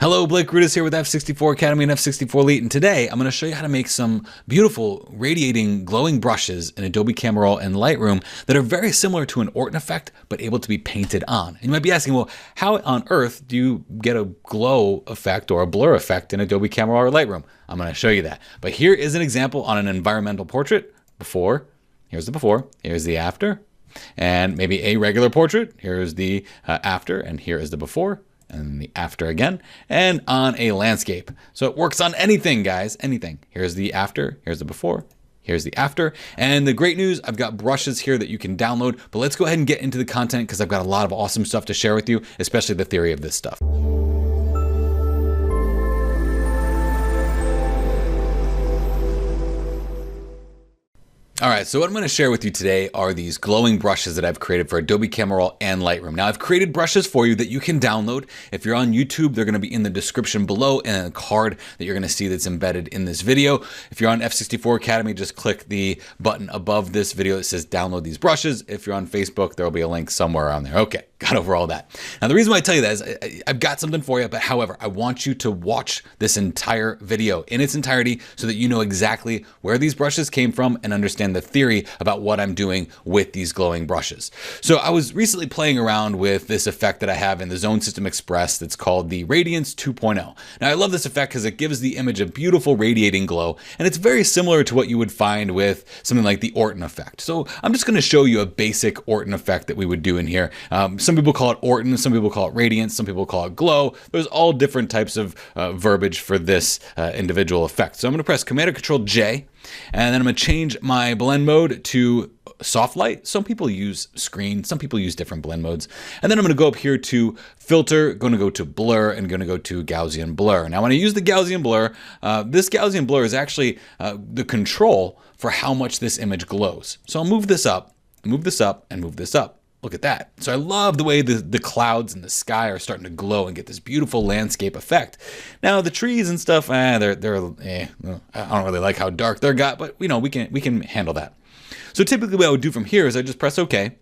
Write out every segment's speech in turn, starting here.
Hello, Blake Rudis here with F64 Academy and F64 Elite, and today I'm going to show you how to make some beautiful radiating glowing brushes in Adobe Camera Raw and Lightroom that are very similar to an Orton effect but able to be painted on. And you might be asking, well, how on earth do you get a glow effect or a blur effect in Adobe Camera Raw or Lightroom? I'm going to show you that. But here is an example on an environmental portrait. Before, here's the before, here's the after, and maybe a regular portrait. Here's the after, and here is the before. And the after again, and on a landscape. So it works on anything, guys, anything. Here's the after, here's the before, here's the after. And the great news, I've got brushes here that you can download, but let's go ahead and get into the content because I've got a lot of awesome stuff to share with you, especially the theory of this stuff. All right, so what I'm going to share with you today are these glowing brushes that I've created for Adobe Camera Raw and Lightroom. Now, I've created brushes for you that you can download. If you're on YouTube, they're going to be in the description below and a card that you're going to see that's embedded in this video. If you're on F64 Academy, just click the button above this video that says download these brushes. If you're on Facebook, there will be a link somewhere around there. Okay, got over all that. Now, the reason why I tell you that is I've got something for you, but however, I want you to watch this entire video in its entirety so that you know exactly where these brushes came from and understand the theory about what I'm doing with these glowing brushes. So I was recently playing around with this effect that I have in the Zone System Express that's called the Radiance 2.0. Now I love this effect because it gives the image a beautiful radiating glow, and it's very similar to what you would find with something like the Orton effect. So I'm just going to show you a basic Orton effect that we would do in here. Some people call it Orton, some people call it Radiance, some people call it glow. There's all different types of verbiage for this individual effect. So I'm going to press Command or Control J, and then I'm going to change my blend mode to soft light. Some people use screen, some people use different blend modes. And then I'm going to go up here to filter, going to go to blur, and going to go to Gaussian blur. Now when I use the Gaussian blur, this Gaussian blur is actually the control for how much this image glows. So I'll move this up, move this up, and move this up. Look at that. So I love the way the clouds and the sky are starting to glow and get this beautiful landscape effect. Now the trees and stuff, I don't really like how dark they're got, but you know, we can handle that. So typically what I would do from here is I just press OK.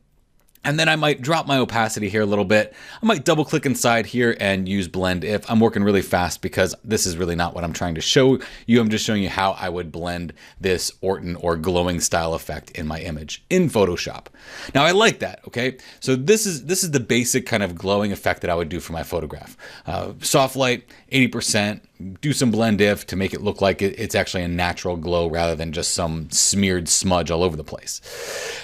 And then I might drop my opacity here a little bit. I might double click inside here and use blend if. I'm working really fast because this is really not what I'm trying to show you. I'm just showing you how I would blend this Orton or glowing style effect in my image in Photoshop. Now I like that, okay? So this is the basic kind of glowing effect that I would do for my photograph. Soft light, 80%. Do some blend if to make it look like it's actually a natural glow rather than just some smeared smudge all over the place.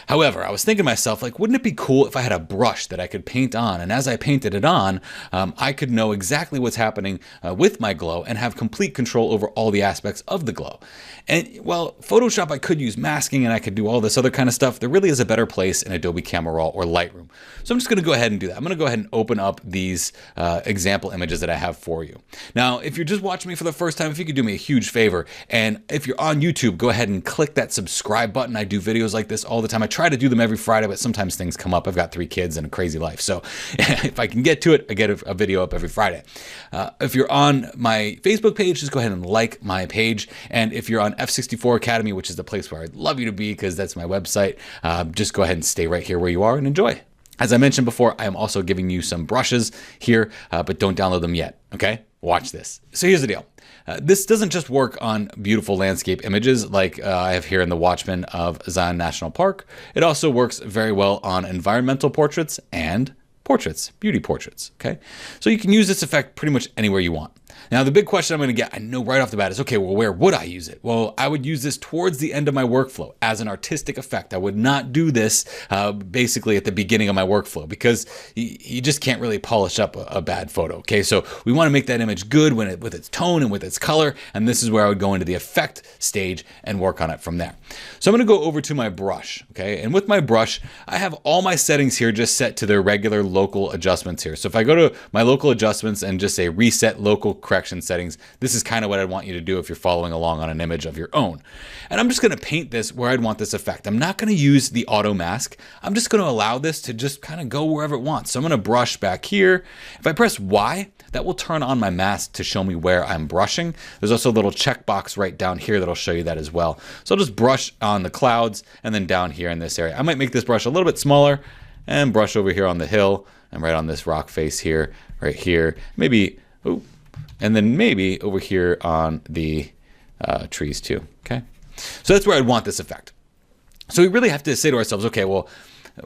However, I was thinking to myself, like, wouldn't it be cool if I had a brush that I could paint on, and as I painted it on, I could know exactly what's happening with my glow and have complete control over all the aspects of the glow. And well, Photoshop, I could use masking and I could do all this other kind of stuff. There really is a better place in Adobe Camera Raw or Lightroom. So I'm just going to go ahead and do that. I'm going to go ahead and open up these example images that I have for you. Now, if you're just watching me for the first time, if you could do me a huge favor, and if you're on YouTube, go ahead and click that subscribe button. I do videos like this all the time. I try to do them every Friday, but sometimes things come up. I've got 3 kids and a crazy life. So if I can get to it, I get a video up every Friday. If you're on my Facebook page, just go ahead and like my page. And if you're on F64 Academy, which is the place where I'd love you to be because that's my website, just go ahead and stay right here where you are and enjoy. As I mentioned before, I am also giving you some brushes here, but don't download them yet, okay? Watch this. So here's the deal. This doesn't just work on beautiful landscape images like I have here in the Watchmen of Zion National Park. It also works very well on environmental portraits and portraits, beauty portraits, okay? So you can use this effect pretty much anywhere you want. Now, the big question I'm going to get, I know right off the bat, is, okay, well, where would I use it? Well, I would use this towards the end of my workflow as an artistic effect. I would not do this basically at the beginning of my workflow because you just can't really polish up a bad photo, okay? So we want to make that image good with its tone and with its color, and this is where I would go into the effect stage and work on it from there. So I'm going to go over to my brush, okay? And with my brush, I have all my settings here just set to their regular local adjustments here. So if I go to my local adjustments and just say reset local correction settings, this is kind of what I want you to do if you're following along on an image of your own. And I'm just going to paint this where I'd want this effect. I'm not going to use the auto mask. I'm just going to allow this to just kind of go wherever it wants. So I'm going to brush back here. If I press Y, that will turn on my mask to show me where I'm brushing. There's also a little checkbox right down here that'll show you that as well. So I'll just brush on the clouds and then down here in this area. I might make this brush a little bit smaller and brush over here on the hill and right on this rock face here, right here. Maybe, ooh, and then maybe over here on the trees too, okay? So that's where I'd want this effect. So we really have to say to ourselves, okay, well,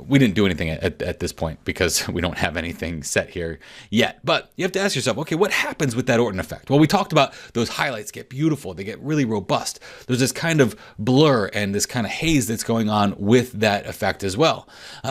we didn't do anything at this point because we don't have anything set here yet. But you have to ask yourself, okay, what happens with that Orton effect? Well, we talked about those highlights get beautiful. They get really robust. There's this kind of blur and this kind of haze that's going on with that effect as well.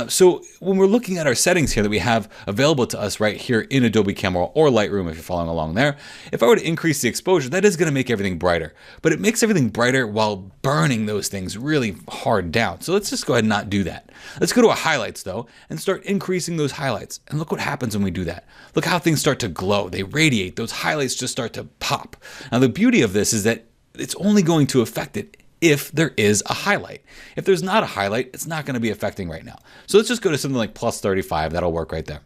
So when we're looking at our settings here that we have available to us right here in Adobe Camera or Lightroom, if you're following along there, if I were to increase the exposure, that is going to make everything brighter. But it makes everything brighter while burning those things really hard down. So let's just go ahead and not do that. Let's go to our highlights though and start increasing those highlights. And look what happens when we do that. Look how things start to glow. They radiate. Those highlights just start to pop. Now the beauty of this is that it's only going to affect it if there is a highlight. If there's not a highlight, it's not going to be affecting right now. So let's just go to something like plus 35. That'll work right there.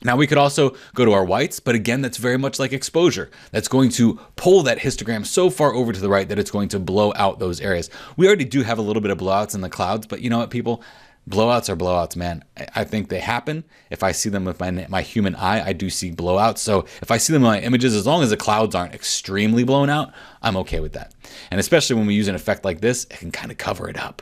Now we could also go to our whites, but again, that's very much like exposure. That's going to pull that histogram so far over to the right that it's going to blow out those areas. We already do have a little bit of blowouts in the clouds, but you know what, people? Blowouts are blowouts, man. I think they happen. If I see them with my human eye, I do see blowouts. So if I see them in my images, as long as the clouds aren't extremely blown out, I'm okay with that. And especially when we use an effect like this, it can kind of cover it up.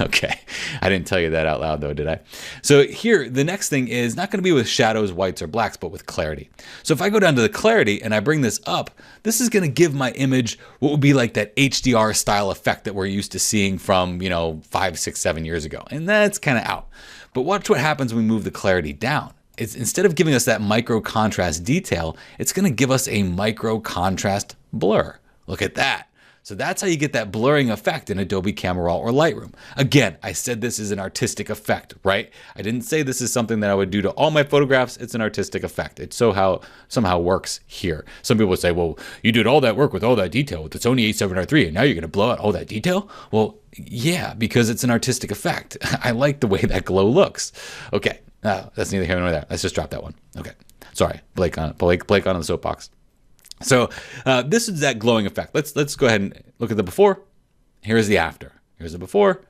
Okay, I didn't tell you that out loud though, did I? So here, the next thing is not going to be with shadows, whites, or blacks, but with clarity. So if I go down to the clarity and I bring this up, this is going to give my image what would be like that HDR style effect that we're used to seeing from, 5, 6, 7 years ago. And that's kind of out. But watch what happens when we move the clarity down. It's instead of giving us that micro contrast detail, it's going to give us a micro contrast blur. Look at that. So that's how you get that blurring effect in Adobe Camera Raw or Lightroom. Again, I said this is an artistic effect, right? I didn't say this is something that I would do to all my photographs. It's an artistic effect. It somehow works here. Some people would say, well, you did all that work with all that detail with the Sony a7R III and now you're going to blow out all that detail? Well, yeah, because it's an artistic effect. I like the way that glow looks. Okay, that's neither here nor there. Let's just drop that one. Okay, sorry, Blake on the soapbox. So this is that glowing effect. Let's go ahead and look at the before. Here's the after. Here's the before.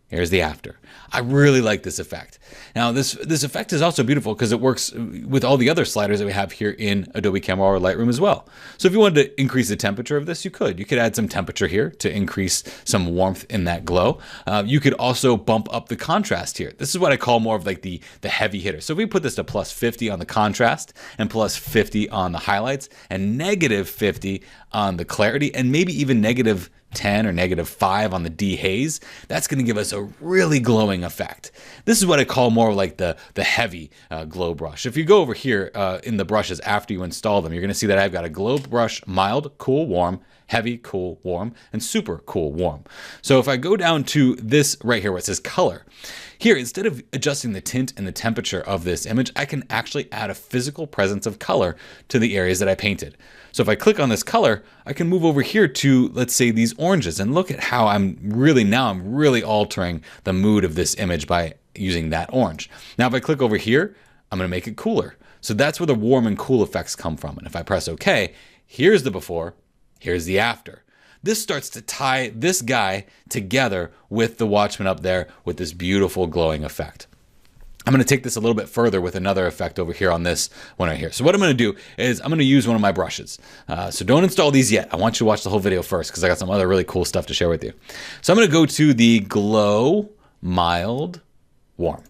Here's the after. I really like this effect. Now this effect is also beautiful because it works with all the other sliders that we have here in Adobe Camera Raw or Lightroom as well. So if you wanted to increase the temperature of this, you could. You could add some temperature here to increase some warmth in that glow. You could also bump up the contrast here. This is what I call more of like the heavy hitter. So if we put this to plus 50 on the contrast and plus 50 on the highlights and negative 50 on the clarity and maybe even negative 10 or negative 5 on the dehaze, that's going to give us a really glowing effect. This is what I call more like the heavy glow brush. If you go over here in the brushes after you install them, you're going to see that I've got a glow brush, mild, cool, warm, heavy, cool, warm, and super cool, warm. So if I go down to this right here where it says color, here, instead of adjusting the tint and the temperature of this image, I can actually add a physical presence of color to the areas that I painted. So if I click on this color, I can move over here to, let's say, these oranges, and look at how I'm really altering the mood of this image by using that orange. Now, if I click over here, I'm going to make it cooler. So that's where the warm and cool effects come from. And if I press OK, here's the before, here's the after. This starts to tie this guy together with the Watchman up there with this beautiful glowing effect. I'm going to take this a little bit further with another effect over here on this one right here. So what I'm going to do is I'm going to use one of my brushes. So don't install these yet. I want you to watch the whole video first because I got some other really cool stuff to share with you. So I'm going to go to the Glow Mild Warm.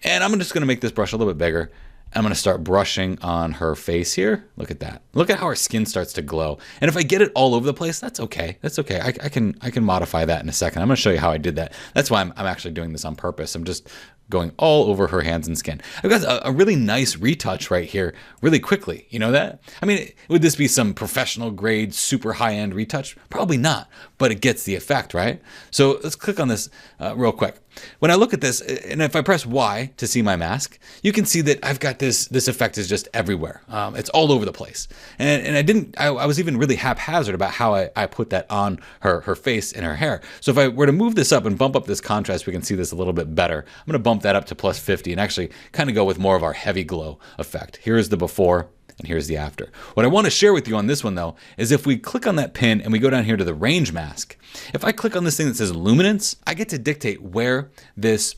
And I'm just going to make this brush a little bit bigger. I'm going to start brushing on her face here. Look at that. Look at how her skin starts to glow. And if I get it all over the place, that's okay. That's okay. I can modify that in a second. I'm going to show you how I did that. That's why I'm actually doing this on purpose. I'm just going all over her hands and skin. I've got a really nice retouch right here really quickly. You know that? I mean, would this be some professional grade, super high-end retouch? Probably not, but it gets the effect, right? So let's click on this real quick. When I look at this, and if I press Y to see my mask, you can see that I've got this effect is just everywhere. It's all over the place. And I was even really haphazard about how I put that on her face and her hair. So if I were to move this up and bump up this contrast, we can see this a little bit better. I'm going to bump that up to plus 50 and actually kind of go with more of our heavy glow effect. Here's the before and here's the after. What I want to share with you on this one though, is if we click on that pin and we go down here to the range mask, if I click on this thing that says luminance, I get to dictate where this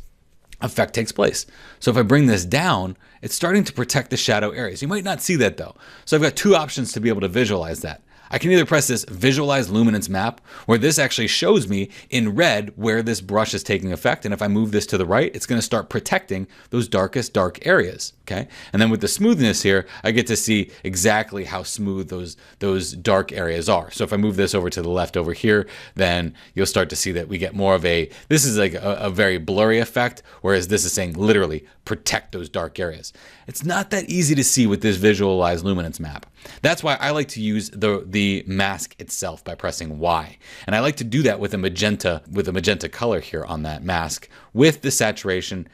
effect takes place. So if I bring this down, it's starting to protect the shadow areas. You might not see that though. So I've got two options to be able to visualize that. I can either press this visualize luminance map, where this actually shows me in red where this brush is taking effect. And if I move this to the right, it's going to start protecting those darkest dark areas. Okay. And then with the smoothness here, I get to see exactly how smooth those dark areas are. So if I move this over to the left over here, then you'll start to see that we get more of this is like a very blurry effect, whereas this is saying literally protect those dark areas. It's not that easy to see with this visualize luminance map. That's why I like to use the mask itself by pressing Y. And I like to do that with a magenta color here on that mask with the saturation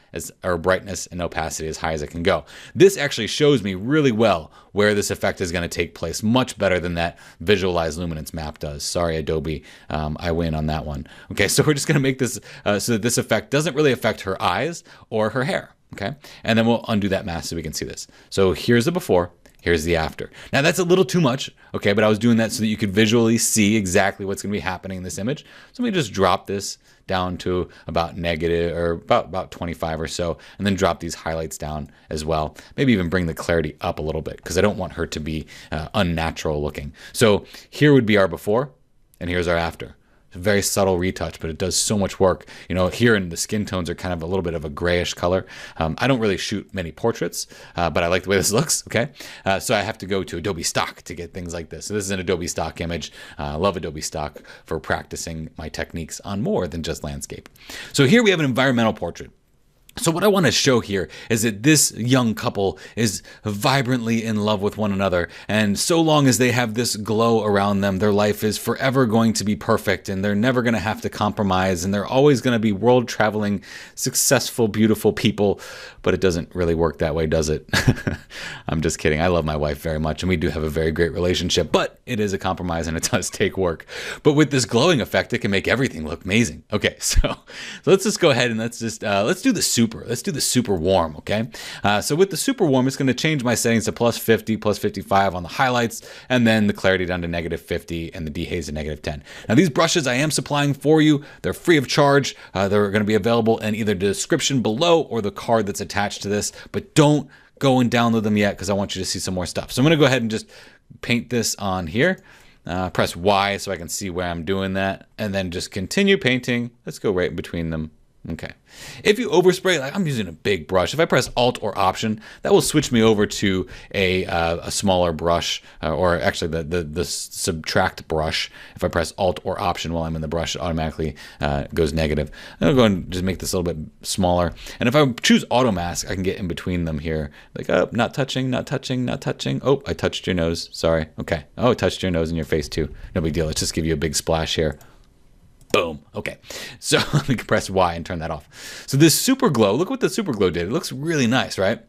or brightness and opacity as high as it can go. This actually shows me really well where this effect is going to take place, much better than that visualize luminance map does. Sorry, Adobe, I win on that one. Okay, so we're just going to make this so that this effect doesn't really affect her eyes or her hair. Okay, and then we'll undo that mask so we can see this. So here's the before. Here's the after. Now that's a little too much, okay, but I was doing that so that you could visually see exactly what's going to be happening in this image. So let me just drop this down to about negative or about 25 or so, and then drop these highlights down as well. Maybe even bring the clarity up a little bit because I don't want her to be unnatural looking. So here would be our before, and here's our after. A very subtle retouch, but it does so much work. You know, here in the skin tones are kind of a little bit of a grayish color. I don't really shoot many portraits, but I like the way this looks, okay? So I have to go to Adobe Stock to get things like this. So this is an Adobe Stock image. I love Adobe Stock for practicing my techniques on more than just landscape. So here we have an environmental portrait. So what I want to show here is that this young couple is vibrantly in love with one another, and so long as they have this glow around them, their life is forever going to be perfect, and they're never going to have to compromise, and they're always going to be world-traveling, successful, beautiful people. But it doesn't really work that way, does it? I'm just kidding. I love my wife very much, and we do have a very great relationship, but it is a compromise, and it does take work. But with this glowing effect, it can make everything look amazing. Okay, so let's just go ahead and let's do the super. Let's do the super warm, okay? So with the super warm, it's going to change my settings to +50, +55 on the highlights, and then the clarity down to -50 and the dehaze to -10. Now these brushes I am supplying for you. They're free of charge. They're going to be available in either the description below or the card that's attached to this, but don't go and download them yet because I want you to see some more stuff. So I'm going to go ahead and just paint this on here. Press Y so I can see where I'm doing that, and then just continue painting. Let's go right in between them. Okay. If you overspray, like I'm using a big brush, if I press Alt or Option, that will switch me over to a smaller brush, or actually the subtract brush. If I press Alt or Option while I'm in the brush, it automatically goes negative. I'm going to go and just make this a little bit smaller. And if I choose Auto Mask, I can get in between them here. Like, oh, not touching, not touching, not touching. Oh, I touched your nose. Sorry. Okay. Oh, I touched your nose and your face too. No big deal. Let's just give you a big splash here. Boom. Okay. So let me press Y and turn that off. So this super glow, look what the super glow did. It looks really nice, right?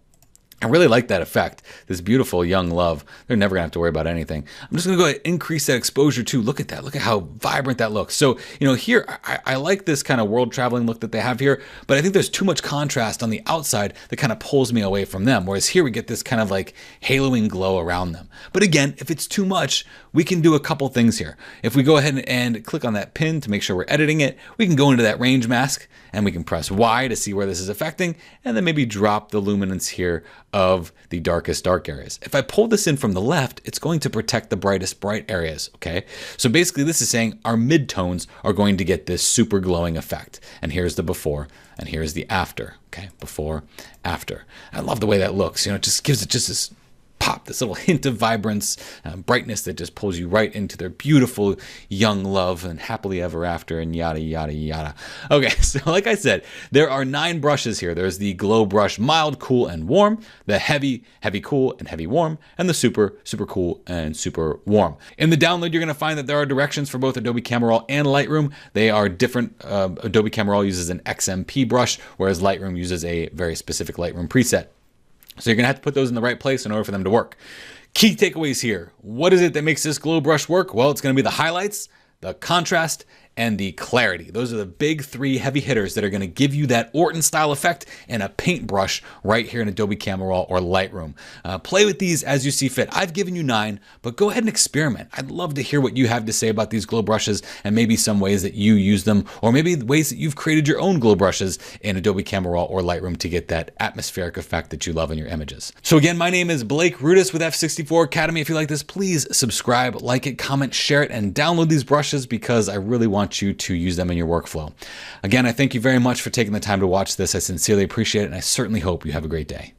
I really like that effect, this beautiful young love. They're never gonna have to worry about anything. I'm just gonna go ahead and increase that exposure too. Look at that, look at how vibrant that looks. So, you know, here, I like this kind of world traveling look that they have here, but I think there's too much contrast on the outside that kind of pulls me away from them. Whereas here we get this kind of like haloing glow around them. But again, if it's too much, we can do a couple things here. If we go ahead and click on that pin to make sure we're editing it, we can go into that range mask and we can press Y to see where this is affecting, and then maybe drop the luminance here of the darkest dark areas. If I pull this in from the left, it's going to protect the brightest bright areas, okay? So basically this is saying our midtones are going to get this super glowing effect. And here's the before, and here's the after, okay? Before, after. I love the way that looks, you know, it just gives it just this pop, this little hint of vibrance, brightness that just pulls you right into their beautiful young love and happily ever after and yada, yada, yada. Okay, so like I said, there are 9 brushes here. There's the glow brush, mild, cool, and warm, the heavy, heavy, cool, and heavy, warm, and the super, super cool, and super warm. In the download, you're gonna find that there are directions for both Adobe Camera Raw and Lightroom. They are different. Adobe Camera Raw uses an XMP brush, whereas Lightroom uses a very specific Lightroom preset. So you're gonna have to put those in the right place in order for them to work. Key takeaways here. What is it that makes this glow brush work? Well, it's gonna be the highlights, the contrast, and the clarity. Those are the big three heavy hitters that are going to give you that Orton style effect and a paintbrush right here in Adobe Camera Raw or Lightroom. Play with these as you see fit. I've given you 9, but go ahead and experiment. I'd love to hear what you have to say about these glow brushes and maybe some ways that you use them, or maybe ways that you've created your own glow brushes in Adobe Camera Raw or Lightroom to get that atmospheric effect that you love in your images. So again, my name is Blake Rudis with F64 Academy. If you like this, please subscribe, like it, comment, share it, and download these brushes because I really want you to use them in your workflow. Again, I thank you very much for taking the time to watch this. I sincerely appreciate it, and I certainly hope you have a great day.